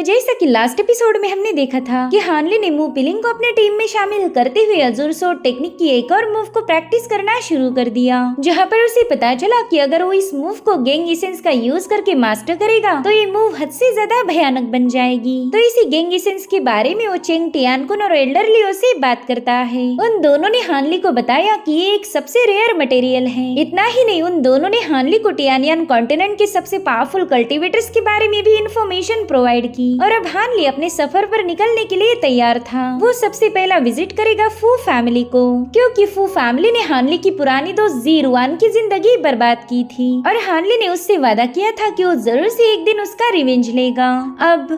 जैसा कि last episode में हमने देखा था कि हानली ने मूव पिलिंग को अपने टीम में शामिल करते हुए अजूर सोर्ड टेक्निक की एक और मूव को प्रैक्टिस करना शुरू कर दिया, जहां पर उसे पता चला कि अगर वो इस मूव को गैंग एसेंस का यूज करके मास्टर करेगा तो ये मूव हद से ज्यादा भयानक बन जाएगी। तो इसी गैंग एसेंस के बारे में वो चेंग टियानकुन और एल्डर लियो से बात करता है। उन दोनों ने हानली को बताया कि ये एक सबसे रेयर मटेरियल है। इतना ही नहीं, उन दोनों ने हानली को टियानियन कॉन्टिनेंट के सबसे पावरफुल कल्टीवेटर्स के बारे में भी इंफॉर्मेशन प्रोवाइड की और अब हानली अपने सफर पर निकलने के लिए तैयार था। वो सबसे पहला विजिट करेगा फू फैमिली को, क्योंकि फू फैमिली ने हानली की पुरानी दोस्त जीरुआन की जिंदगी बर्बाद की थी और हानली ने उससे वादा किया था कि वो जरूर से एक दिन उसका रिवेंज लेगा। अब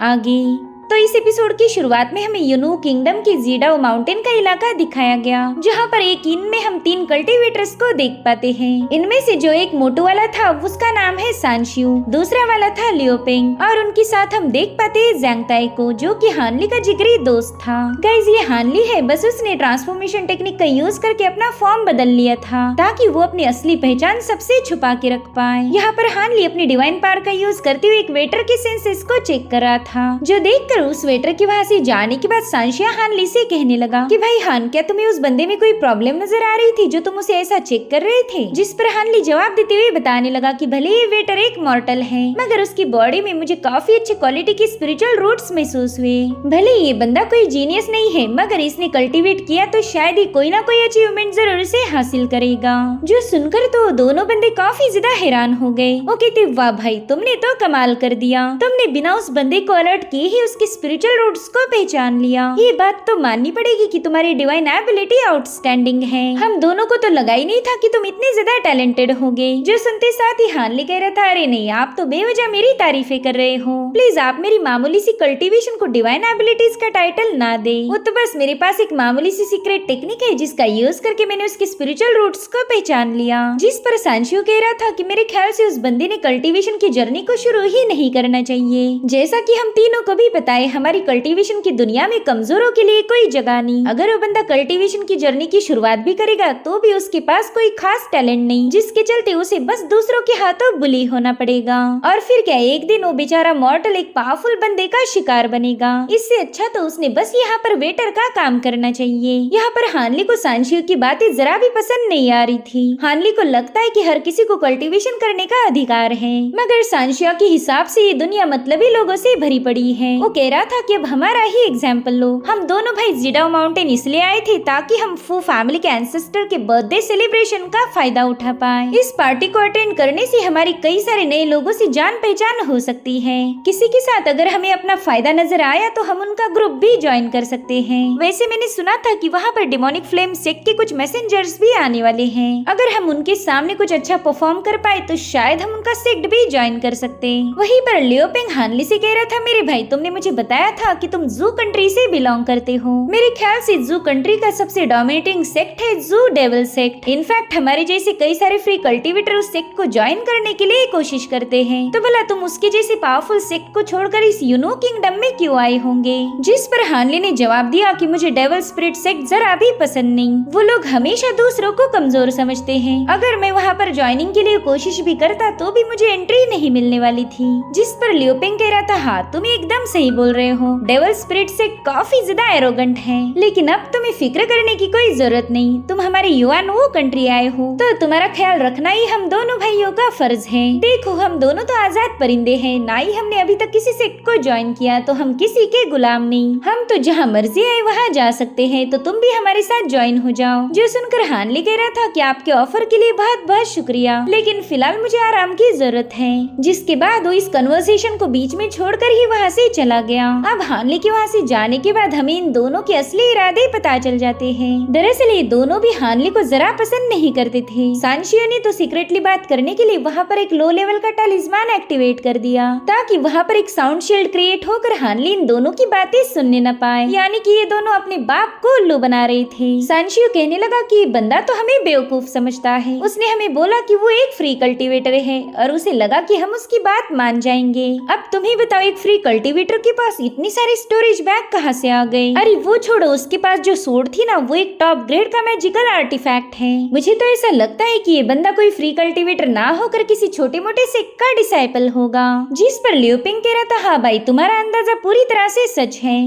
आगे तो इस एपिसोड की शुरुआत में हमें यूनू किंगडम की जीडाओ माउंटेन का इलाका दिखाया गया, जहां पर एक इन में हम 3 कल्टीवेटर्स को देख पाते हैं। इनमें से जो एक मोटू वाला था उसका नाम है सांशियू, दूसरा वाला था लियोपिंग और उनके साथ हम देख पाते हैं ज़ैंगताई को, जो कि हानली का जिगरी दोस्त था। गाइस, ये हानली है, बस उसने ट्रांसफॉर्मेशन टेक्निक का यूज करके अपना फॉर्म बदल लिया था ताकि वो अपनी असली पहचान सबसे छुपा के रख पाए। यहाँ पर हानली अपनी डिवाइन पावर का यूज करते हुए एक वेटर के सेंसेस को चेक कर रहा था, जो देखकर उस वेटर के वहाँ से जाने के बाद सांशिया हानली से कहने लगा कि भाई हान, क्या तुम्हें उस बंदे में कोई प्रॉब्लम नजर आ रही थी जो तुम उसे ऐसा चेक कर रहे थे? जिस पर हानली जवाब देते हुए बताने लगा कि भले ये वेटर एक मॉर्टल है, मगर उसकी बॉडी में मुझे काफी अच्छी क्वालिटी की स्पिरिचुअल रूट्स महसूस हुए। भले ये बंदा कोई जीनियस नहीं है, मगर इसने कल्टीवेट किया तो शायद ही कोई ना कोई अचीवमेंट जरूर से हासिल करेगा। जो सुनकर तो दोनों बंदे काफी ज्यादा हैरान हो गए। वो कहते, वाह भाई, तुमने तो कमाल कर दिया, तुमने बिना उस बंदे को अलर्ट किए ही उसकी स्पिरिचुअल रूट्स को पहचान लिया। ये बात तो माननी पड़ेगी कि तुम्हारी डिवाइन एबिलिटी आउटस्टैंडिंग है। हम दोनों को तो लगा ही नहीं था कि तुम इतने ज्यादा टैलेंटेड होगे। जो सुनते साथ ही हानली कह रहा था, अरे नहीं, आप तो बेवजह मेरी तारीफें कर रहे हो। प्लीज आप मेरी मामूली सी कल्टीवेशन को डिवाइन एबिलिटीज का टाइटल ना दे। वो तो बस मेरे पास एक मामूली सी सीक्रेट टेक्निक है जिसका यूज करके मैंने उसकी स्पिरिचुअल रूट्स को पहचान लिया। जिस पर सांशियो कह रहा था कि मेरे ख्याल से उस बंदे ने कल्टीवेशन की जर्नी को शुरू ही नहीं करना चाहिए। जैसा कि हम तीनों को भी पता है, हमारी कल्टीवेशन की दुनिया में कमजोरों के लिए कोई जगह नहीं। अगर वो बंदा कल्टीवेशन की जर्नी की शुरुआत भी करेगा तो भी उसके पास कोई खास टैलेंट नहीं, जिसके चलते उसे बस दूसरों के हाथों बुली होना पड़ेगा। और फिर क्या, एक दिन वो बेचारा मॉर्टल एक पावरफुल बंदे का शिकार बनेगा। इससे अच्छा तो उसने बस यहाँ पर वेटर का काम करना चाहिए। यहाँ पर हानली को सांशियो की बातें जरा भी पसंद नहीं आ रही थी। हानली को लगता है कि हर किसी को कल्टीवेशन करने का अधिकार है, मगर सांशियो के हिसाब से ये दुनिया मतलबी लोगों से भरी पड़ी है। वो कह रहा था कि अब हमारा ही एग्जाम्पल लो। हम दोनों भाई जीडाओ माउंटेन इसलिए आए थे ताकि हम फू फैमिली के एंसेस्टर के बर्थडे सेलिब्रेशन का फायदा उठा पाए। इस पार्टी को अटेंड करने से हमारी कई सारे नए लोगों से जान पहचान हो सकती है। किसी के साथ अगर हमें अपना फायदा नजर आया तो हम उनका ग्रुप भी ज्वाइन कर सकते हैं। वैसे मैंने सुना था कि वहाँ पर डिमोनिक फ्लेम सेक्ट के कुछ मैसेंजर्स भी आने वाले हैं। अगर हम उनके सामने कुछ अच्छा परफॉर्म कर पाए तो शायद हम उनका सेक्ट भी ज्वाइन कर सकते हैं। वहीं पर लियोपिंग हानली से कह रहा था, मेरे भाई, तुमने मुझे बताया था कि तुम जू कंट्री से बिलोंग करते हो। मेरे ख्याल से जू कंट्री का सबसे डोमिनेटिंग सेक्ट है जू डेविल सेक्ट। इनफैक्ट हमारे जैसे कई सारे फ्री कल्टीवेटर उस सेक्ट को ज्वाइन करने के लिए कोशिश करते हैं। तो भला तुम उसके जैसे पावरफुल सेक्ट को छोड़कर इस यूनो किंगडम में क्यों आए होंगे? जिस पर हानली ने जवाब दिया कि मुझे डेविल स्पिरिट सेक्ट जरा भी पसंद नहीं। वो लोग हमेशा दूसरों को कमजोर समझते हैं। अगर मैं वहाँ पर ज्वाइनिंग के लिए कोशिश भी करता तो भी मुझे एंट्री नहीं मिलने वाली थी। जिस पर लियोपिंग कह रहा था, हाँ, तुम एकदम सही बोल रहे हो। डेविल स्पिरिट सेक्ट काफी ज्यादा एरोगेंट है, लेकिन अब तुम्हें फिक्र करने की कोई जरूरत नहीं। तुम हमारे युवान वो कंट्री आए हो तो तुम्हारा ख्याल रखना ही हम दोनों भाइयों का फर्ज है। देखो, हम दोनों तो आजाद परिंदे हैं, ना ही हमने अभी तक किसी सेक्ट को ज्वाइन किया, तो हम किसी के गुलाम नहीं। हम तो जहाँ मर्जी आए वहाँ जा सकते हैं, तो तुम भी हमारे साथ ज्वाइन हो जाओ। जो सुनकर हानली कह रहा था कि आपके ऑफर के लिए बहुत बहुत शुक्रिया, लेकिन फिलहाल मुझे आराम की जरूरत है। जिसके बाद वो इस कन्वर्सेशन को बीच में छोड़कर ही वहाँ से चला गया। अब हानली के वहाँ से जाने के बाद हमें इन दोनों के असली इरादे पता चल जाते हैं। दरअसल ये दोनों भी हानली को जरा पसंद नहीं करते थे। सांशियो ने तो सीक्रेटली बात करने के लिए वहाँ पर एक लो लेवल का टलिस्मान एक्टिवेट कर दिया ताकि वहाँ पर एक साउंड शील्ड क्रिएट होकर हानली इन दोनों की बातें सुनने न पाए। यानी कि ये दोनों अपने बाप को उल्लू बना रहे थे। सांशियो कहने लगा कि ये बंदा तो हमें बेवकूफ समझता है। उसने हमें बोला कि वो एक फ्री कल्टीवेटर है और उसे लगा कि हम उसकी बात मान जाएंगे। अब तुम ही बताओ, एक फ्री कल्टीवेटर की पास इतनी सारी स्टोरेज बैग कहाँ से आ गए? अरे वो छोड़ो, उसके पास जो सोर्ड थी ना, वो एक टॉप ग्रेड का मैजिकल आर्टिफैक्ट है। मुझे तो ऐसा लगता है कि ये बंदा कोई फ्री कल्टीवेटर ना होकर किसी छोटे मोटे सिख का डिसाइपल होगा। जिस पर लियो पिंग कह रहा था, हाँ भाई तुम्हारा अंदाजा पूरी तरह से सच है।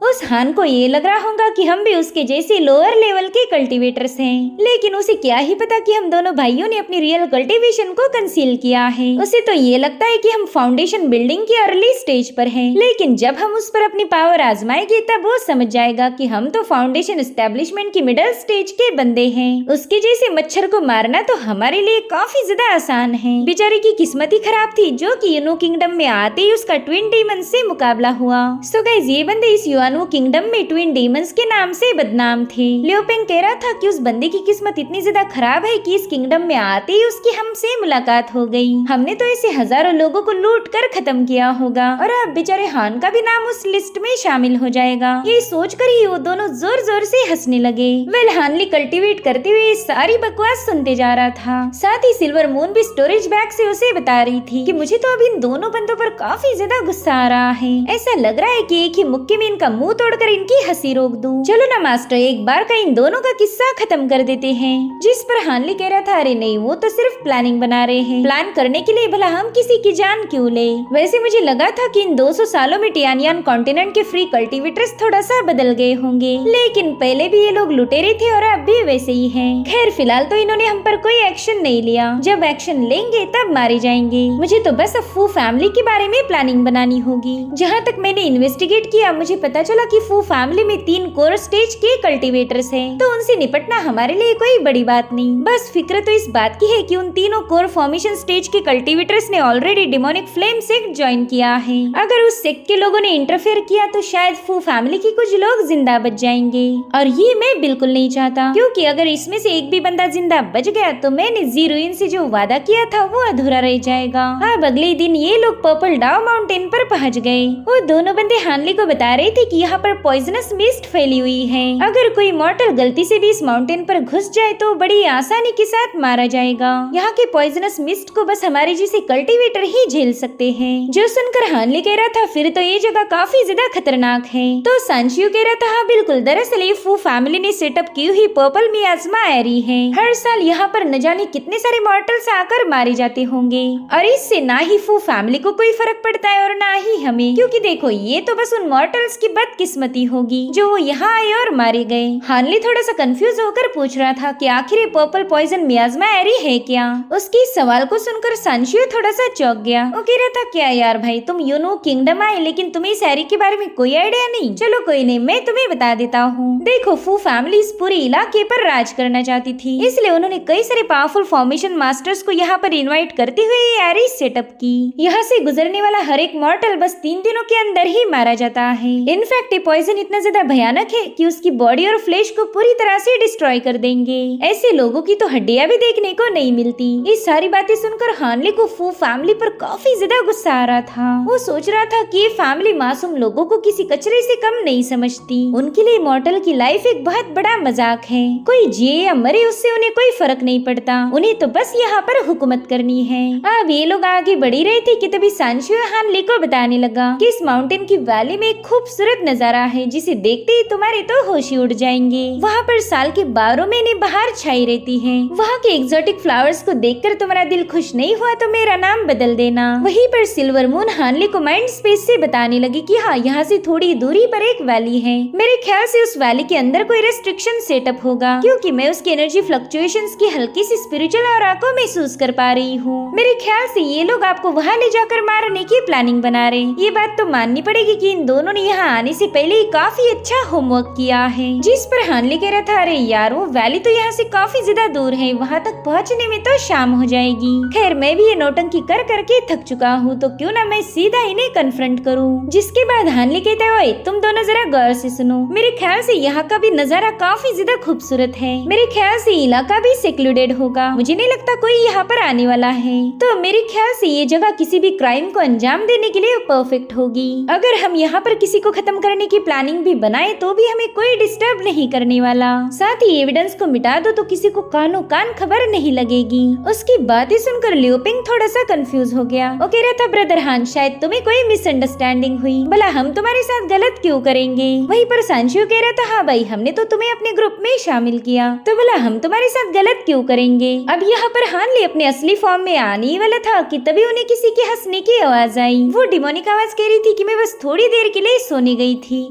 उस हान को ये लग रहा होगा कि हम भी उसके जैसे लोअर लेवल के कल्टीवेटर्स हैं, लेकिन उसे क्या ही पता कि हम दोनों भाइयों ने अपनी रियल कल्टीवेशन को कंसील किया है। उसे तो ये लगता है कि हम फाउंडेशन बिल्डिंग की अर्ली स्टेज पर हैं, लेकिन जब हम उस पर अपनी पावर आजमाएंगे तब वो समझ जाएगा कि हम तो फाउंडेशन एस्टेब्लिशमेंट की मिडिल स्टेज के बंदे हैं। उसके जैसे मच्छर को मारना तो हमारे लिए काफी ज्यादा आसान है। बेचारे की किस्मत ही खराब थी जो कि यूनो किंगडम में आते ही उसका ट्विन डीमन से मुकाबला हुआ। सो गाइस, ये बंदे इस युआनो किंगडम में ट्विन डीमंस के नाम से बदनाम थे। लियो पिंग कह रहा था कि उस बंदे की किस्मत इतनी ज्यादा खराब है कि इस किंगडम में आते ही उसकी हमसे मुलाकात हो गई। हमने तो ऐसे हजारों लोगों को लूट कर खत्म किया होगा और अब बेचारे हान का भी नाम उस लिस्ट में शामिल हो जाएगा। ये सोचकर ही वो दोनों जोर जोर से हंसने लगे। वेल, हानली कल्टीवेट करते हुए सारी बकवास सुनते जा रहा था। साथ ही सिल्वर मून भी स्टोरेज बैग से उसे बता रही थी कि मुझे तो अब इन दोनों बंदों पर काफी ज्यादा गुस्सा आ रहा है। ऐसा लग रहा है कि एक ही मुक्के में इनका मुंह तोड़कर इनकी हंसी रोक दूं। चलो ना मास्टर, एक बार का इन दोनों का किस्सा खत्म कर देते हैं। जिस पर हानली कह रहा था, अरे नहीं, वो तो सिर्फ प्लानिंग बना रहे हैं। प्लान करने के लिए भला हम किसी की जान क्यों ले? वैसे मुझे लगा था कि इन 200 सालों में टियानियन कॉन्टिनेंट के फ्री कल्टीवेटर्स थोड़ा सा बदल गए होंगे, लेकिन पहले भी ये लोग लुटेरे थे और अब भी वैसे ही हैं। खैर, फिलहाल तो इन्होंने हम पर कोई एक्शन नहीं लिया। जब एक्शन लेंगे तब मारे जाएंगे। मुझे तो बस फू फैमिली के बारे में प्लानिंग बनानी होगी। जहाँ तक मैंने इन्वेस्टिगेट किया, मुझे पता चला कि फू फैमिली में 3 कोर स्टेज के कल्टीवेटर्स हैं, तो उनसे निपटना हमारे लिए कोई बड़ी बात नहीं। बस फिक्र तो इस बात की है कि उन तीनों कोर फॉर्मेशन स्टेज के कल्टीवेटर्स ने already demonic flame sect join किया है। अगर उस सेक्ट के लोगों ने इंटरफेयर किया तो शायद फू फैमिली की कुछ लोग जिंदा बच जाएंगे, और ये मैं बिल्कुल नहीं चाहता, क्योंकि अगर इसमें से एक भी बंदा जिंदा बच गया तो मैंने ज़ीरोइन से जो वादा किया था वो अधूरा रह जाएगा। अब अगले दिन ये लोग पर्पल डाउ माउंटेन पर पहुँच गए। वो दोनों बंदे हानली को बता रहे थे कि यहाँ पर पॉइजनस मिस्ट फैली हुई है। अगर कोई मॉर्टल गलती से भी इस माउंटेन पर घुस जाए तो बड़ी आसानी के साथ मारा जाएगा। यहाँ के पॉइजनस मिस्ट को बस हमारे जैसे कल्टीवेटर ही झेल सकते हैं। जो सुनकर हानली कह रहा था, फिर तो ये जगह काफी ज्यादा खतरनाक है। तो सांशियो कह रहा था, हाँ बिल्कुल, दरअसल ये फू फैमिली ने सेटअप की हुई पर्पल मियाज़मा एरी है। हर साल यहाँ पर न जाने कितने सारे मॉर्टल्स आकर मारे जाते होंगे, और इससे ना ही फू फैमिली को कोई फर्क पड़ता है और ना ही हमें, क्योंकि देखो ये तो बस उन मॉर्टल्स की बदकिस्मती होगी जो वो यहाँ आए और मारे गए। हानली थोड़ा सा कंफ्यूज होकर पूछ रहा था कि आखिर ये पर्पल पॉइजन मियाज़मा एरी है क्या? उसके सवाल को सुनकर सांशियो थोड़ा सा चौंक गया। वो कह रहा था, क्या यार भाई, तुम यूनो किंगडम आए लेकिन तुम्हें इस एरी के बारे में कोई आइडिया नहीं? चलो कोई नहीं, मैं तुम्हें बता देता हूँ। देखो, फू फैमिली इस पूरे इलाके पर राज करना चाहती थी, इसलिए उन्होंने कई सारे पावरफुल फॉर्मेशन मास्टर्स को यहाँ पर इन्वाइट करते हुए ये एरी सेटअप की। यहाँ से गुजरने वाला हर एक मॉर्टल बस 3 दिनों के अंदर ही मारा जाता है। इनफैक्ट ये पॉइजन इतना ज्यादा भयानक है कि उसकी बॉडी और फ्लेश को पूरी तरह से डिस्ट्रॉय कर देंगे। ऐसे लोगों की तो हड्डियां भी देखने को नहीं मिलती। ये सारी बातें सुनकर हानली को फू फैमिली पर काफी ज्यादा गुस्सा आ रहा था। वो सोच रहा था कि ये फैमिली मासूम लोगों को किसी कचरे से कम नहीं समझती। उनके लिए मॉर्टल की लाइफ एक बहुत बड़ा मजाक है। कोई जिए या मरे उससे उन्हें कोई फर्क नहीं पड़ता, उन्हें तो बस यहाँ पर हुकूमत करनी है। अब ये लोग आगे बढ़ी रहे थे कि तभी सांशियो हानली को बताने लगा कि इस माउंटेन की वैली में एक खूबसूरत नजारा है जिसे देखते ही तुम्हारे तो होश ही उड़ जाएंगे। वहाँ पर साल के 12 महीने बाहर छाई रहती है। वहाँ के एक्सोटिक फ्लावर्स को देखकर तुम्हारा दिल खुश नहीं हुआ तो मेरा नाम बदल देना। वहीं पर सिल्वर मून हानली को माइंड स्पेस से बताने लगी कि हाँ, यहाँ से थोड़ी दूरी पर एक वैली है। मेरे ख्याल से उस वैली के अंदर कोई रेस्ट्रिक्शन सेटअप होगा, क्योंकि मैं उसकी एनर्जी फ्लक्चुएशंस की हल्की सी स्पिरिचुअल ऑरा को महसूस कर पा रही हूँ। मेरे ख्याल से ये लोग आपको वहाँ ले जाकर मारने की प्लानिंग बना रहे। ये बात तो माननी पड़ेगी कि इन दोनों ने यहाँ आने से पहले ही काफी अच्छा होमवर्क किया है। जिस पर हानली कह रहा था, अरे यार, वो वैली तो यहाँ से काफी ज्यादा दूर है, वहाँ तक पहुँचने में तो शाम हो जाएगी। खैर, मैं भी ये नौटंकी कर करके थक चुका हूँ, तो क्यों ना मैं सीधा इन्हें कन्फ्रंट करूँ। जिसके बाद हानली कहता है, तुम दोनों जरा गौर से सुनो। मेरे ख्याल से यहाँ का भी नजारा काफी ज्यादा खूबसूरत है। मेरे ख्याल से इलाका भी सेक्लूडेड होगा। मुझे नहीं लगता कोई यहाँ पर आने वाला है, तो मेरे ख्याल से ये जगह किसी भी क्राइम को अंजाम देने के लिए परफेक्ट होगी। अगर हम यहाँ पर किसी को खत्म खत्म करने की प्लानिंग भी बनाए तो भी हमें कोई डिस्टर्ब नहीं करने वाला। साथ ही एविडेंस को मिटा दो तो किसी को कानो कान खबर नहीं लगेगी। उसकी बातें सुनकर लियोपिंग थोड़ा सा कंफ्यूज हो गया। वो कह रहा था ब्रदर हान शायद तुम्हें कोई मिसअंडरस्टैंडिंग हुई, भला हम तुम्हारे साथ गलत क्यों करेंगे। वहीं पर सांशियो कह रहा था हाँ भाई हमने तो तुम्हें अपने ग्रुप में शामिल किया तो भला हम तुम्हारे साथ गलत क्यों करेंगे। अब यहाँ पर हानली अपने असली फॉर्म में आने ही वाला था कि तभी उन्हें किसी के हंसने की आवाज आई। वो डिमोनिक आवाज कह रही थी कि मैं बस थोड़ी देर के लिए सोने गई थी,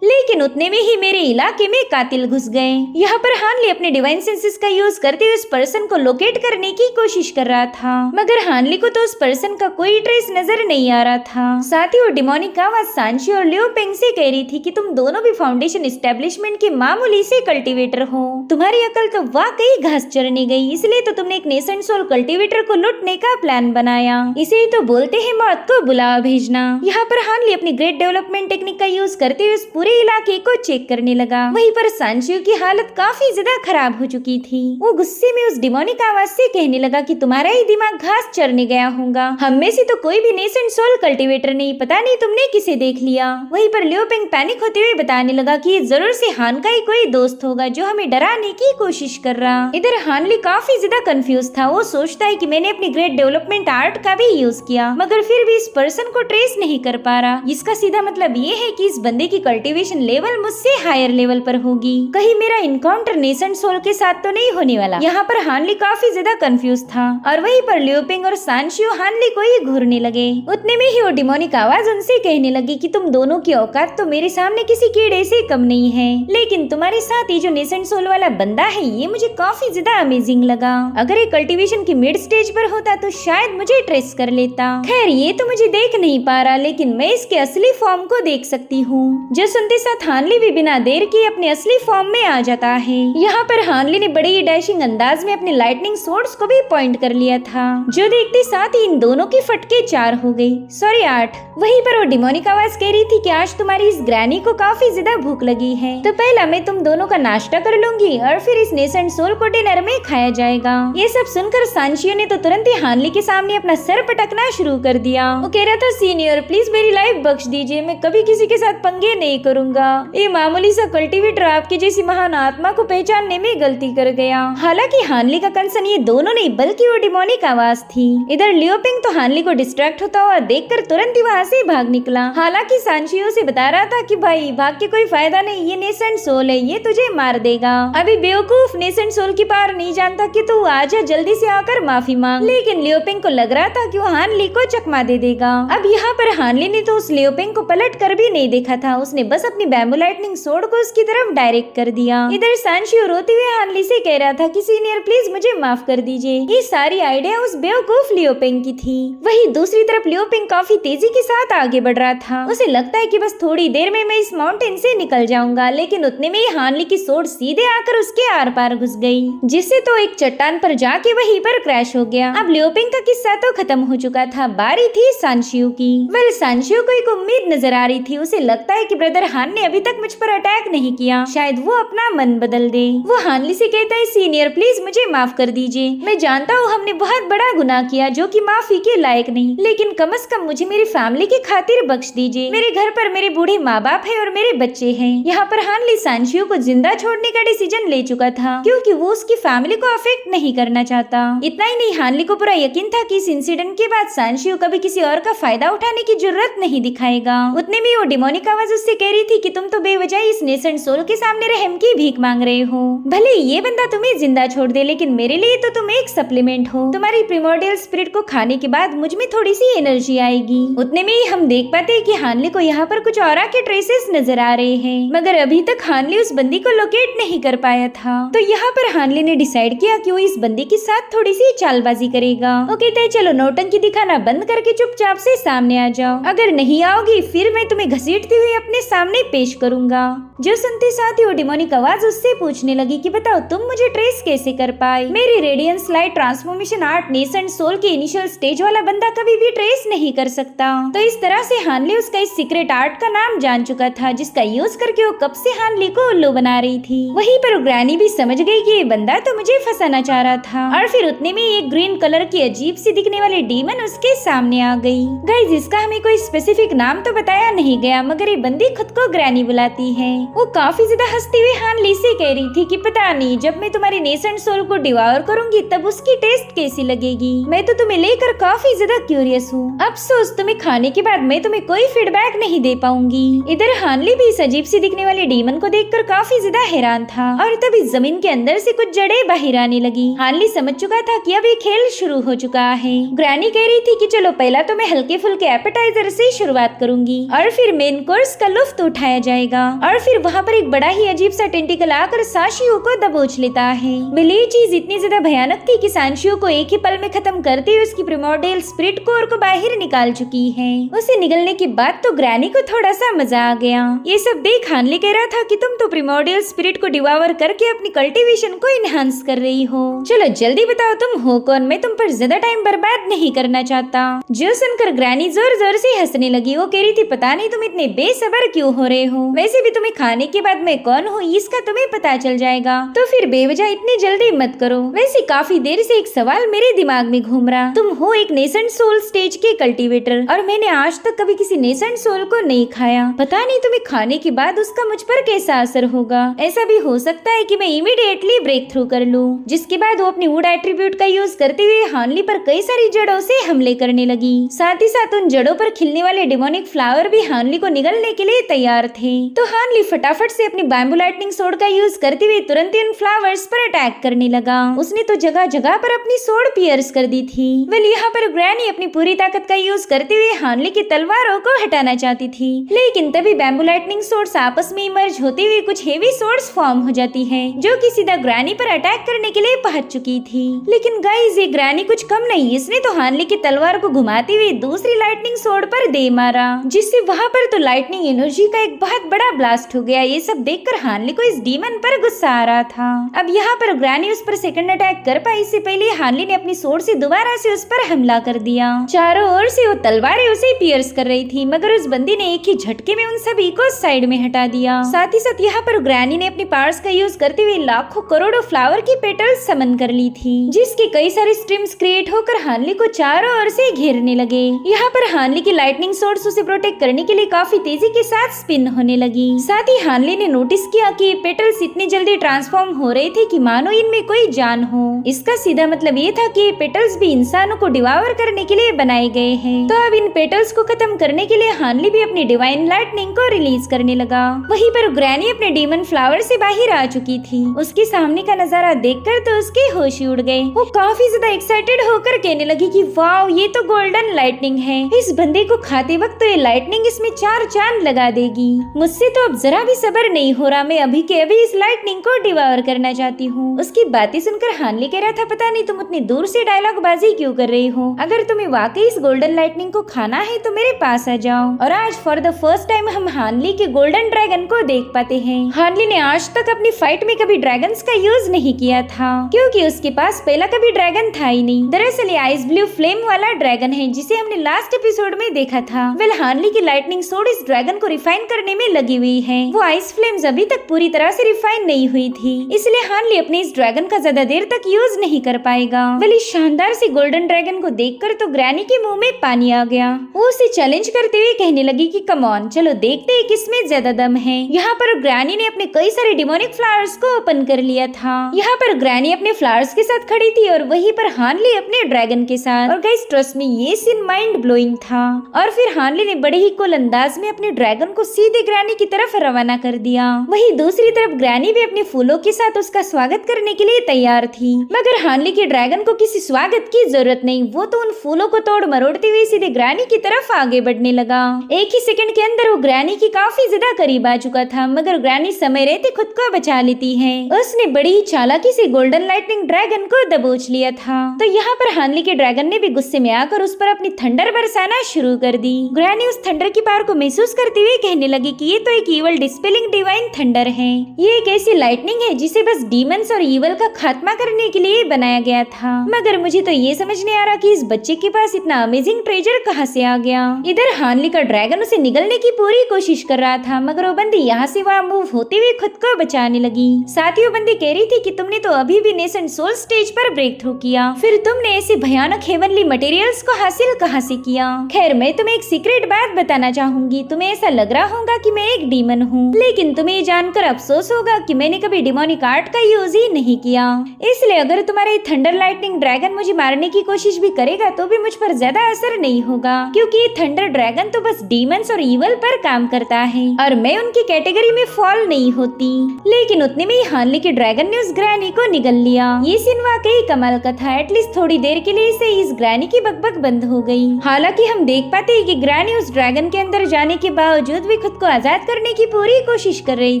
लेकिन उतने में ही मेरे इलाके में कातिल घुस गए। यहाँ पर हानली अपने डिवाइन सेंसेस का यूज करते हुए उस पर्सन को लोकेट करने की कोशिश कर रहा था, मगर हानली को तो उस पर्सन का कोई ट्रेस नजर नहीं आ रहा था। साथ ही वो डिमोनिक आवाज सांशी और लियोपिंग से कह रही थी कि तुम दोनों भी फाउंडेशन एस्टेब्लिशमेंट के मामूली से कल्टीवेटर हो, तुम्हारी अकल तो वाकई घास चरने गई, इसलिए तो तुमने एक नेसेंट सोल कल्टीवेटर को लूटने का प्लान बनाया। इसे ही तो बोलते हैं मौत को बुलावा भेजना। यहाँ पर हानली अपनी ग्रेट डेवलपमेंट टेक्निक का यूज करते हुए पूरे इलाके को चेक करने लगा। वहीं पर सांशियो की हालत काफी ज्यादा खराब हो चुकी थी। वो गुस्से में उस डिमोनिक आवाज से कहने लगा कि तुम्हारा ही दिमाग घास चरने गया होगा, हम में से तो कोई भी नेसेंट सोल कल्टीवेटर नहीं, पता नहीं तुमने किसे देख लिया। वहीं पर लियोपिंग पैनिक होते हुए बताने लगा कि ये जरूर से हान का ही कोई दोस्त होगा जो हमें डराने की कोशिश कर रहा। इधर हानली काफी ज्यादा कंफ्यूज था। वो सोचता है कि मैंने अपनी ग्रेट डेवलपमेंट आर्ट का भी यूज किया, मगर फिर भी इस पर्सन को ट्रेस नहीं कर पा रहा। इसका सीधा मतलब ये है कि इस बंदे की कल्टीवेशन लेवल मुझसे हायर लेवल पर होगी, कहीं मेरा इनकाउंटर नेसेंट सोल के साथ तो नहीं होने वाला। यहाँ पर हानली काफी ज्यादा कंफ्यूज था और वहीं पर लियोपिंग और सांशियो हानली को ही घूरने लगे। उतने में ही वो डिमोनिक आवाज उनसे कहने लगी कि तुम दोनों की औकात तो मेरे सामने किसी कीड़े से कम नहीं है, लेकिन तुम्हारे साथ ये जो नेसेंट सोल वाला बंदा है ये मुझे काफी ज्यादा अमेजिंग लगा। अगर ये कल्टीवेशन की मिड स्टेज पर होता तो शायद मुझे ट्रेस कर लेता। खैर ये तो मुझे देख नहीं पा रहा, लेकिन मैं इसके असली फॉर्म को देख सकती हूँ। जो सुनते साथ हानली भी बिना देर के अपने असली फॉर्म में आ जाता है। यहाँ पर हानली ने बड़े ही डैशिंग अंदाज में अपने लाइटनिंग सोर्स को भी पॉइंट कर लिया था, जो देखते साथ ही इन दोनों की फटके 4 हो गई, सॉरी 8। वहीं पर वो डिमोनिक आवाज कह रही थी कि आज तुम्हारी इस ग्रैनी को काफी ज्यादा भूख लगी है, तो पहला मैं तुम दोनों का नाश्ता कर लूंगी और फिर इस नेसेंट सोल को डिनर में खाया जाएगा। ये सब सुनकर सांशियो ने तो तुरंत ही हानली के सामने अपना सर पटकना शुरू कर दिया। वो कह रहा था सीनियर प्लीज मेरी लाइफ बख्श दीजिए, मैं कभी किसी के साथ पंगे नहीं करूंगा। ये मामूली सा कल्टीवेटर आपके जैसी महान आत्मा को पहचानने में गलती कर गया। हालांकि हानली का कंसर्न ये दोनों नहीं बल्कि वो डिमोनिक आवाज थी। इधर लियोपिंग तो हानली को डिस्ट्रैक्ट होता हुआ देखकर तुरंत ही वहाँ से भाग निकला। हालांकि सांशियो से बता रहा था कि भाई भाग के कोई फायदा नहीं, ये नेसेंट सोल है, ये तुझे मार देगा। अभी बेवकूफ नेसेंट सोल की पावर नहीं जानता कि तू आजा जल्दी से आकर माफी मांग। लेकिन लियोपिंग को लग रहा था कि वो हानली को चकमा दे देगा। अब यहाँ पर हानली ने तो उस लियोपिंग को पलट कर भी नहीं देखा था, उसने बस अपनी बैम्बू लाइटनिंग सोड को उसकी तरफ डायरेक्ट कर दिया। इधर सांशियो रोते हुए हानली से कह रहा था कि सीनियर प्लीज मुझे माफ कर दीजिए, ये सारी आइडिया उस बेवकूफ लियोपिंग की थी। वहीं दूसरी तरफ लियोपिंग काफी तेजी के साथ आगे बढ़ रहा था। उसे लगता है कि बस थोड़ी देर में मैं इस माउंटेन से निकल जाऊंगा, लेकिन उतने में ही हानली की सोड सीधे आकर उसके आर पार घुस गई, जिससे तो एक चट्टान पर जाके वहीं पर क्रैश हो गया। अब लियोपिंग का किस्सा तो खत्म हो चुका था, बारी थी सांशियो की। वेल सांशियो को एक उम्मीद नजर आ रही थी, उसे लगता है कि ब्रदर हान ने अभी तक मुझ पर अटैक नहीं किया, शायद वो अपना मन बदल दे। वो हानली से कहता है सीनियर प्लीज मुझे माफ कर दीजिए, मैं जानता हूँ हमने बहुत बड़ा गुनाह किया जो कि माफी के लायक नहीं, लेकिन कम से कम मुझे मेरी फैमिली की खातिर बख्श दीजिए। मेरे घर पर मेरे बूढ़े माँ बाप है और मेरे बच्चे हैं। यहाँ पर हानली सांशियो को जिंदा छोड़ने का डिसीजन ले चुका था, क्योंकि वो उसकी फैमिली को अफेक्ट नहीं करना चाहता। इतना ही नहीं हानली को पूरा यकीन था कि इस इंसिडेंट के बाद सांशियो कभी किसी और का फायदा उठाने की जरूरत नहीं दिखाएगा। उतने में वो डिमोनिक आवाज उससे कह रही थी कि तुम तो बेवजह इस नेसेंट सोल के सामने रहम की भीख मांग रहे हो। भले ये बंदा तुम्हें जिंदा छोड़ दे, लेकिन मेरे लिए तो तुम एक सप्लीमेंट हो। तुम्हारी प्रिमोर्डियल स्पिरिट को खाने के बाद मुझ में थोड़ी सी एनर्जी आएगी। उतने में ही हम देख पाते हैं कि हानली को यहाँ पर कुछ ऑरा के ट्रेसेस नजर आ रहे हैं, मगर अभी तक हानली उस बंदी को लोकेट नहीं कर पाया था। तो यहाँ पर हानली ने डिसाइड किया कि वो इस बंदी के साथ थोड़ी सी चालबाजी करेगा। वो कहते हैं चलो नौटंकी दिखाना बंद करके चुपचाप से सामने आ जाओ, अगर नहीं आओगी फिर मैं तुम्हें घसीटती हुई अपने सामने पेश करूंगा। जो सुनते साथ ही वो डिमोनिक आवाज उससे पूछने लगी कि बताओ तुम मुझे ट्रेस कैसे कर पाए। मेरी radiance light transformation art nascent soul के इनिशियल स्टेज वाला बंदा कभी भी ट्रेस नहीं कर सकता। तो इस तरह से हानली उसका इस सीक्रेट आर्ट का नाम जान चुका था, जिसका यूज करके वो कब से हानली को उल्लू बना रही थी। वहीं पर ग्रैनी भी समझ गई कि ये बंदा तो मुझे फंसाना चाह रहा था, और फिर उतने में एक ग्रीन कलर की अजीब सी दिखने वाली डीमन उसके सामने आ गई। गाइस इसका हमें कोई स्पेसिफिक नाम तो बताया नहीं गया, मगर ये बंदी खुद को ग्रैनी बुलाती है। वो काफी ज्यादा हंसती हुई हानली से कह रही थी कि पता नहीं जब मैं तुम्हारी नेसेंट सोल को डिवावर करूंगी तब उसकी टेस्ट कैसी लगेगी। मैं तो तुम्हें लेकर काफी ज्यादा क्यूरियस हूँ। अफसोस तुम्हें खाने के बाद मैं तुम्हें कोई फीडबैक नहीं दे पाऊंगी। इधर हानली भी इस अजीब सी दिखने वाले डीमन को देखकर काफी ज्यादा हैरान था और तभी जमीन के अंदर से कुछ जड़ें बाहर आने लगी। हानली समझ चुका था कि अब ये खेल शुरू हो चुका है। ग्रैनी कह रही थी कि चलो पहला तो मैं हल्के फुल्के एपेटाइजर से शुरुआत करूंगी और फिर मेन कोर्स का लुफ्त उठाया जाएगा। और फिर वहाँ पर एक बड़ा ही अजीब सा टेंटिकल आकर साशियो को दबोच लेता है। बिल ये चीज इतनी ज्यादा भयानक थी कि सांशियो को एक ही पल में खत्म करते हुए उसकी प्रिमोर्डियल स्पिरिट कोर को बाहर निकाल चुकी है। उसे निकलने के बाद तो ग्रैनी को थोड़ा सा मजा आ गया। ये सब देख हानली कह रहा था कि तुम तो प्रिमोर्डियल स्पिरिट को डिवावर करके अपनी कल्टीवेशन को इनहांस कर रही हो। चलो जल्दी बताओ तुम हो कौन, मैं तुम पर ज्यादा टाइम बर्बाद नहीं करना चाहता। जो सुनकर ग्रैनी जोर जोर से हंसने लगी। वो कह रही थी पता नहीं तुम इतने बेसब्र क्यों हो रहे हो, वैसे भी तुम्हें खाने के बाद मैं कौन हूँ इसका तुम्हें पता चल जाएगा, तो फिर बेवजह इतनी जल्दी मत करो। वैसे काफी देर से एक सवाल मेरे दिमाग में घूम रहा, तुम हो एक नेसेंट सोल स्टेज के कल्टीवेटर और मैंने आज तक कभी किसी नेसेंट सोल को नहीं खाया। पता नहीं तुम्हें खाने के बाद उसका मुझ पर कैसा असर होगा। ऐसा भी हो सकता है कि मैं इमीडिएटली ब्रेक थ्रू कर लूं। जिसके बाद वो अपनी वुड एट्रीब्यूट का यूज करते हुए हानली पर कई सारी जड़ों से हमले करने लगी। साथ ही साथ उन जड़ों पर खिलने वाले डेमोनिक फ्लावर भी हानली को निगलने के लिए तैयार थे। तो हानली फटाफट से अपनी बैम्बू लाइटनिंग सोड का यूज करते हुए तुरंत ही उन फ्लावर्स पर अटैक करने लगा। उसने तो जगह जगह पर अपनी सोड पियर्स कर दी थी। वेल यहाँ पर ग्रैनी अपनी पूरी ताकत का यूज करते हुए हानली की तलवारों को हटाना चाहती थी, लेकिन तभी बैम्बू लाइटनिंग सोड्स आपस में इमर्ज होते हुए कुछ हेवी सोड्स फॉर्म हो जाती है जो कि सीधा ग्रैनी पर अटैक करने के लिए पहुंच चुकी थी। लेकिन गाइस ये ग्रैनी कुछ कम नहीं, इसने तो हानली की तलवार को घुमाते हुए दूसरी लाइटनिंग सोड पर दे मारा, जिससे वहाँ पर तो लाइटनिंग एनर्जी का एक बहुत बड़ा ब्लास्ट हो गया। ये सब देखकर हानली को इस डीमन पर गुस्सा आ रहा था। अब यहाँ पर ग्रैनी उस पर सेकंड अटैक कर पाई इससे पहले हानली ने अपनी सोड से दोबारा से उस पर हमला कर दिया। चारों ओर से वो तलवारें उसे पियर्स कर रही थी, मगर उस बंदी ने एक ही झटके में उन सभी को साइड में हटा दिया। साथ ही साथ यहाँ पर ग्रैनी ने अपनी पावर्स का यूज करते हुए लाखों करोड़ों फ्लावर की पेटल्स समन कर ली थी, जिसके कई सारे स्ट्रीम्स क्रिएट होकर हानली को चारों ओर से घेरने लगे। यहाँ पर हानली की लाइटनिंग सोर्स उसे प्रोटेक्ट करने के लिए काफी तेजी के साथ स्पिन होने लगी। साथ ही हानली ने नोटिस किया कि पेटल्स इतनी जल्दी ट्रांसफॉर्म हो रहे थे कि मानो इनमें कोई जान हो। इसका सीधा मतलब ये था कि पेटल्स भी इंसानों को डिवावर करने के लिए बनाए गए हैं। तो अब इन पेटल्स को खत्म करने के लिए हानली भी अपनी डिवाइन लाइटनिंग को रिलीज करने लगा। वहीं पर ग्रैनी अपने डीमन फ्लावर से बाहर आ चुकी थी। उसके सामने का नजारा देखकर तो उसके होश ही उड़ गए। वो काफी ज्यादा एक्साइटेड होकर कहने लगी कि वाव ये तो गोल्डन लाइटनिंग है, इस बंदे को खाते वक्त तो ये लाइटनिंग इसमें 4 चांद लगा देगी। मुझसे तो अब जरा भी सब्र नहीं हो रहा, मैं अभी के अभी इस लाइटनिंग को डिवावर करना चाहती हूँ। उसकी बातें सुनकर हानली कह रहा था पता नहीं तुम उतनी दूर से डायलॉग बाजी क्यों कर रही हो, अगर तुम्हें वाकई इस गोल्डन लाइटनिंग को खाना है तो मेरे पास आ जाओ। और आज फॉर द फर्स्ट टाइम हम हानली के गोल्डन ड्रैगन को देख पाते हैं। हानली ने आज तक अपनी फाइट में कभी ड्रैगन्स का यूज नहीं किया था, क्योंकि उसके पास पहला कभी ड्रैगन था ही नहीं। दरअसल ये आइस ब्लू फ्लेम वाला ड्रैगन है जिसे हमने लास्ट एपिसोड में देखा था। वेल हानली की लाइटनिंग सोड इस ड्रैगन को रिफाइन करने में लगी हुई है। वो आइस फ्लेम्स अभी तक पूरी तरह से रिफाइन नहीं हुई थी, इसलिए हानली अपने इस ड्रैगन का ज्यादा देर तक यूज नहीं कर पाएगा। वेल इस शानदार से गोल्डन ड्रैगन को देखकर तो ग्रैनी के मुंह में पानी आ गया। वो उसे चैलेंज करते हुए कहने लगी कि कम ऑन चलो देखते हैं किसमें ज्यादा दम है। यहाँ पर ग्रैनी ने अपने कई सारे डिमोनिक फ्लावर्स को ओपन कर लिया था। यहाँ पर ग्रैनी अपने फ्लावर्स के साथ खड़ी थी और वहीं पर हानली अपने ड्रैगन के साथ। और गाइस ट्रस्ट मी ये सीन माइंड ब्लोइंग था। और फिर हानली ने बड़े ही कूल अंदाज में अपने ड्रैगन को सीधे ग्रैनी की तरफ रवाना कर दिया। वहीं दूसरी तरफ ग्रैनी भी अपने फूलों के साथ उसका स्वागत करने के लिए तैयार थी, मगर हानली के ड्रैगन को किसी स्वागत की जरूरत नहीं। वो तो उन फूलों को तोड़ मरोड़ते हुए सीधे ग्रैनी की तरफ आगे बढ़ने लगा। एक ही सेकंड के अंदर वो ग्रैनी की काफी ज्यादा करीब आ चुका था, मगर ग्रैनी समय रहते खुद को बचा लेती है। उसने बड़ी ही चालाकी से गोल्डन लाइटनिंग ड्रैगन को दबोच लिया था। तो यहाँ पर हानली के ड्रैगन ने भी गुस्से में आकर उस पर अपनी थंडर बरसाना शुरू कर दी। ग्रैनी उस थंडर की पावर को महसूस करते हुए कहने लगी कि ये तो एक ईवल डिस्पेलिंग डिवाइन थंडर है। ये एक ऐसी लाइटनिंग है जिसे बस डीमंस और ईवल का खात्मा करने के लिए बनाया गया था, मगर मुझे तो ये समझ नहीं आ रहा कि इस बच्चे के पास इतना अमेजिंग ट्रेजर कहाँ से आ गया। इधर हानली का ड्रैगन उसे निगलने की पूरी कोशिश कर रहा था, मगर वो बंदी यहाँ से वहाँ मूव होते हुए खुद को बचाने लगी। साथ ही वो बंदी कह रही थी कि तुमने तो अभी भी नेसेंट सोल स्टेज पर ब्रेक थ्रू किया, फिर तुमने ऐसे भयानक हेवनली मटेरियल्स को हासिल कहाँ से किया। खैर मैं तुम्हें एक सीक्रेट बात बताना चाहूंगी, तुम्हें ऐसा लग रहा होगा कि मैं एक डीमन हूँ, लेकिन तुम्हें ये जानकर अफसोस होगा कि मैंने कभी डिमोनिक आर्ट का यूज ही नहीं किया। इसलिए अगर तुम्हारा ये थंडर लाइटनिंग ड्रैगन मुझे मारने की कोशिश भी करेगा तो भी मुझ पर ज्यादा असर नहीं होगा, क्योंकि ये थंडर ड्रैगन तो बस डीमंस और ईवल पर काम करता है और मैं उनकी कैटेगरी में फॉल नहीं होती। लेकिन उतने में ही हानली के ड्रैगन ने उस ग्रैनी को निगल लिया। ये सीन वाकई कमाल का था। एटलीस्ट थोड़ी देर के लिए इसे इस ग्रैनी की बकबक बंद हो गई। हालांकि हम देख पाते हैं कि ग्रैनी उस ड्रैगन के अंदर जाने के बावजूद भी खुद को आजाद करने की पूरी कोशिश कर रही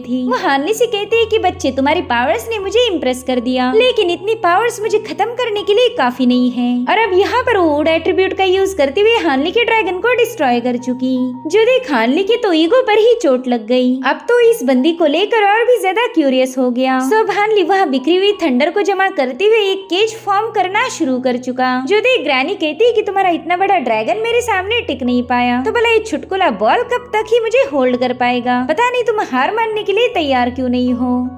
थी। वो हानली से कहती है कि बच्चे, तुम्हारी पावर्स ने मुझे इम्प्रेस कर दिया, लेकिन इतनी पावर्स मुझे खत्म करने के लिए काफी नहीं है। और अब यहाँ पर वो वुड एट्रीब्यूट का यूज करते हुए हानली के ड्रैगन को डिस्ट्रॉय कर चुकी। जो देख हानली के तो ईगो पर ही चोट लग गई। अब तो इस बंदी को लेकर और भी ज्यादा क्यूरियस हो गया। सब हानली वहाँ बिखरी हुई थंडर को जमा करते हुए एक केज फॉर्म करना शुरू कर चुका। जो देख ग्रैनी कहती है कि तुम्हारा इतना बड़ा ड्रैगन मेरे सामने टिक नहीं पाया, तो भला ये छुटकुला बॉल कब तक ही मुझे होल्ड कर पाएगा। पता नहीं तुम हार मानने के लिए तैयार क्यों नहीं हो।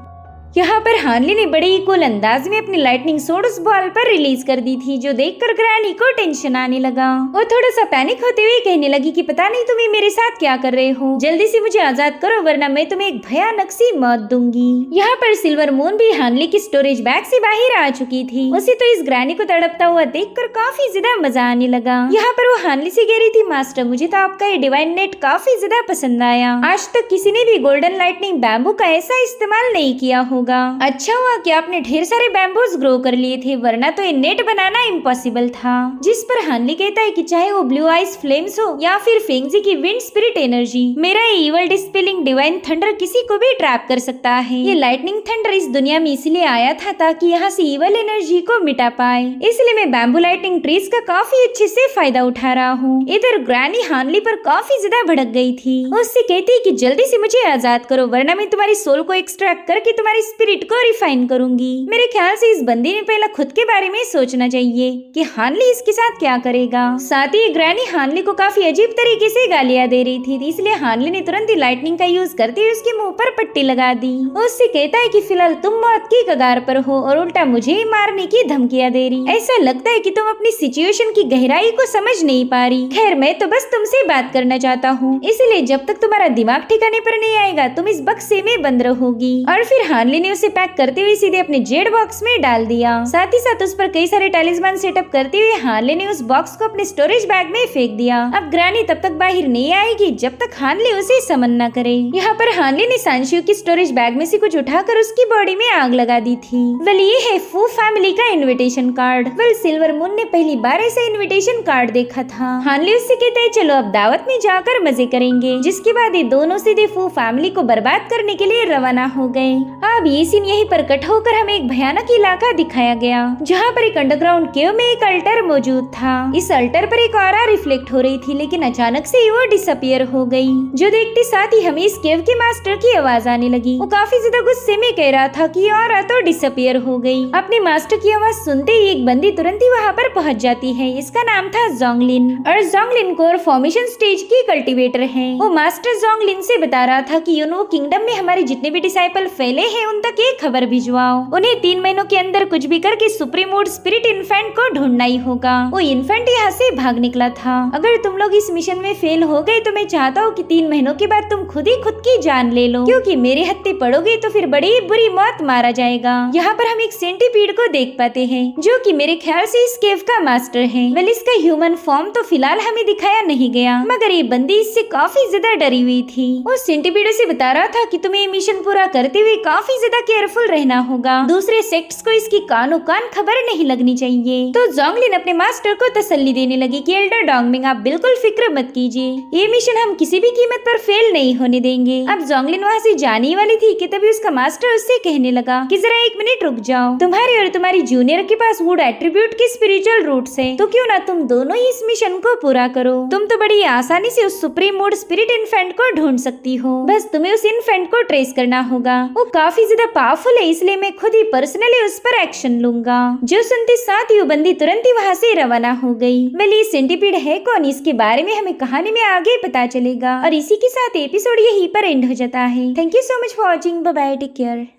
यहाँ पर हानली ने बड़े ही कूल अंदाज में अपनी लाइटनिंग सोर्स उस बॉल पर रिलीज कर दी थी, जो देखकर ग्रैनी को टेंशन आने लगा। वो थोड़ा सा पैनिक होते हुए कहने लगी कि पता नहीं तुम मेरे साथ क्या कर रहे हो, जल्दी से मुझे आजाद करो वरना मैं तुम्हें एक भयानक सी मौत दूंगी। यहाँ पर सिल्वर मून भी हानली की स्टोरेज बैग से बाहर आ चुकी थी। उसे तो इस ग्रैनी को तड़पता हुआ देखकर काफी ज्यादा मजा आने लगा। यहाँ पर वो हानली से कह रही थी, मास्टर मुझे तो आपका ये डिवाइन नेट काफी ज्यादा पसंद आया। आज तक किसी ने भी गोल्डन लाइटनिंग बैम्बू का ऐसा इस्तेमाल नहीं किया होगा। अच्छा हुआ कि आपने ढेर सारे बैम्बूज ग्रो कर लिए थे, वरना तो ये नेट बनाना इम्पॉसिबल था। जिस पर हानली कहता है कि चाहे वो ब्लू आइज फ्लेम्स हो या फिर फेंगजी की विंड स्पिरिट एनर्जी, मेरा ये इवल डिस्पेलिंग डिवाइन थंडर किसी को भी ट्रैप कर सकता है। ये लाइटनिंग थंडर इस दुनिया में इसलिए आया था ताकि यहाँ से इवल एनर्जी को मिटा पाए। इसलिए मैं बैम्बू लाइटनिंग ट्रीज का काफी अच्छे से फायदा उठा रहा हूँ। इधर ग्रैनी हानली पर काफी ज्यादा भड़क गई थी। उससे कहती है कि जल्दी से मुझे आजाद करो वरना मैं तुम्हारी सोल को एक्सट्रैक्ट करके तुम्हारी स्पिरिट को रिफाइन करूंगी। मेरे ख्याल से इस बंदी ने पहला खुद के बारे में सोचना चाहिए कि हानली इसके साथ क्या करेगा। साथ ही ग्रैनी हानली को काफी अजीब तरीके से गालियां दे रही थी, इसलिए हानली ने तुरंत ही लाइटनिंग का यूज करते हुए उसके मुंह पर पट्टी लगा दी। उससे कहता है कि फिलहाल तुम मौत की कगार पर हो और उल्टा मुझे ही मारने की धमकियां दे रही। ऐसा लगता है कि तुम अपनी सिचुएशन की गहराई को समझ नहीं पा रही। खैर मैं तो बस तुमसे बात करना चाहता हूँ, इसलिए जब तक तुम्हारा दिमाग ठिकाने पर नहीं आएगा तुम इस बक्से में बंद रहोगी। और फिर हानली ने उसे पैक करते हुए सीधे अपने जेड बॉक्स में डाल दिया। साथ ही साथ उस पर कई सारे टैलिस्मान सेटअप करते हुए हानली ने उस बॉक्स को अपने स्टोरेज बैग में फेंक दिया। अब ग्रैनी तब तक बाहर नहीं आएगी जब तक हानली उसे समन न करे। यहाँ पर हानली ने सांशियो की स्टोरेज बैग में से कुछ उठाकर उसकी बॉडी में आग लगा दी थी। वेल ये है फू फैमिली का invitation card. Well silver moon ने पहली बार ऐसा इन्विटेशन कार्ड देखा था। हानली उससे कहता है चलो अब दावत में जाकर मजे करेंगे, जिसके बाद ये दोनों सीधे फू फैमिली को बर्बाद करने के लिए रवाना हो गए। अब ये सीन यही पर कट होकर हमें एक भयानक इलाका दिखाया गया, जहाँ पर एक अंडरग्राउंड केव में एक अल्टर मौजूद था। इस अल्टर पर एक ऑरा रिफ्लेक्ट हो रही थी, लेकिन अचानक से वो डिसअपियर हो गई। जो देखते साथ ही हमें इस केव के मास्टर की आवाज आने लगी। वो काफी ज्यादा गुस्से में कह रहा था कि ऑरा तो डिसअपियर हो गई। अपने मास्टर की आवाज सुनते ही एक बंदी तुरंत ही वहाँ पर पहुँच जाती है। इसका नाम था जोंगलिन और जोंगलिन कोर फॉर्मेशन स्टेज की कल्टीवेटर है। वो मास्टर जोंगलिन से बता रहा था कि यूनो किंगडम में हमारे जितने भी डिसाइपल फैले हैं उन तक एक खबर भिजवाओ। उन्हें 3 महीनों के अंदर कुछ भी करके सुप्रीम वुड स्पिरिट इन्फेंट को ढूंढना ही होगा। वो इन्फेंट यहाँ से भाग निकला था। अगर तुम लोग इस मिशन में फेल हो गए तो मैं चाहता हूँ कि 3 महीनों के बाद तुम खुद ही खुद की जान ले लो, क्योंकि मेरे हत्थे पड़ोगे तो फिर बड़ी बुरी मौत मारा जाएगा। यहाँ पर हम एक सेंटीपीड को देख पाते हैं, जो कि मेरे ख्याल से इस केव का मास्टर है। वेल इसका ह्यूमन फॉर्म तो फिलहाल हमें दिखाया नहीं गया, मगर ये बंदी इससे काफी ज्यादा डरी हुई थी। वो सेंटीपीड से बता रहा था कि तुम्हें मिशन पूरा करते हुए काफी ज्यादा केयरफुल रहना होगा। दूसरे सेक्ट्स को इसकी कानो कान खबर नहीं लगनी चाहिए। तो जोंगलिन अपने मास्टर को तसल्ली देने लगी कि एल्डर डोंगमिंग आप बिल्कुल फिक्र मत कीजिए, ये मिशन हम किसी भी कीमत पर फेल नहीं होने देंगे। अब जोंगलिन वहाँ से जाने वाली थी कि तभी उसका मास्टर उससे कहने लगा कि जरा 1 मिनट रुक जाओ, तुम्हारे और तुम्हारी जूनियर के पास वुड एट्रीब्यूट के स्पिरिचुअल रूट्स हैं, तो क्यों ना तुम दोनों ही इस मिशन को पूरा करो। तुम तो बड़ी आसानी से उस सुप्रीम वुड स्पिरिट इन्फेंट को ढूंढ सकती हो, बस तुम्हें उस इन्फेंट को ट्रेस करना होगा। वो काफी ज्यादा पावरफुल है, इसलिए मैं खुद ही पर्सनली उस पर एक्शन लूंगा। जो सुनते साथ ही वो बंदी तुरंत ही वहाँ से रवाना हो गई। वेल ये सेंटीपीड है कौन, इसके बारे में हमें कहानी में आगे पता चलेगा। और इसी के साथ एपिसोड यहीं पर एंड हो जाता है। Thank you so much for watching. Bye bye, take care.